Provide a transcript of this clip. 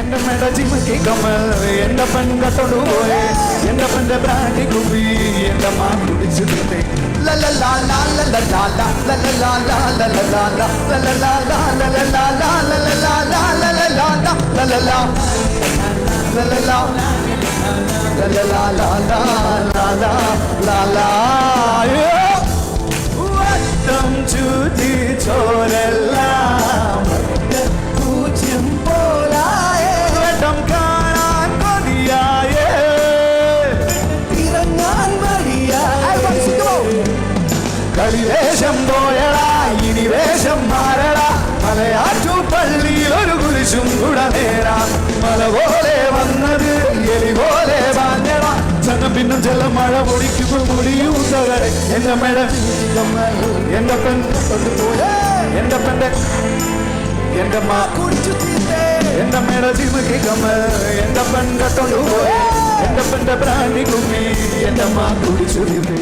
എന്റെ മേട ജിമക്കി കമ്മൽ എന്റെ പെൺ കട്ടോണ്ട് പോയെ എന്റെ പെണ്ടെ ബ്രാൻഡി കുപ്പി എന്റെ മാൻ കുടിച്ചു തിന്നേ വട്ടം ചുറ്റി ചോരെല്ലാം പൂജ്യം പോലായേ വട്ടം കാണാൻ കൊതിയായേ ഇറങ്ങാൻ മടിയായി കളിവേഷം പോയടാ ഇനി വേഷം മാറടാ മലയാറ്റു പള്ളിയിൽ ഒരു കുരിശും കൂടെ നേരാ മല പോലെ വന്നത് എലി പോലെ വാങ്ങടാ ചങ്ങ പിന്നും ചെല്ല മഴ പൊടിക്കുമ്പോൾ മുടിയും തകരെ എന്റെ മേട എന്റെ പെൺ കൊണ്ടുപോയ എന്റെ പെണ്ടെ എന്റെ മാ കുടിച്ചു തീർത്തേ എന്റെ മേട ജിമക്കി കമ്മൽ എന്റെ പെൺ കട്ടോണ്ട് പോയ എന്റെ പെണ്ടെ ബ്രാൻഡി കുമ്മി എന്റെ മാ കുടിച്ചു തീർത്തേ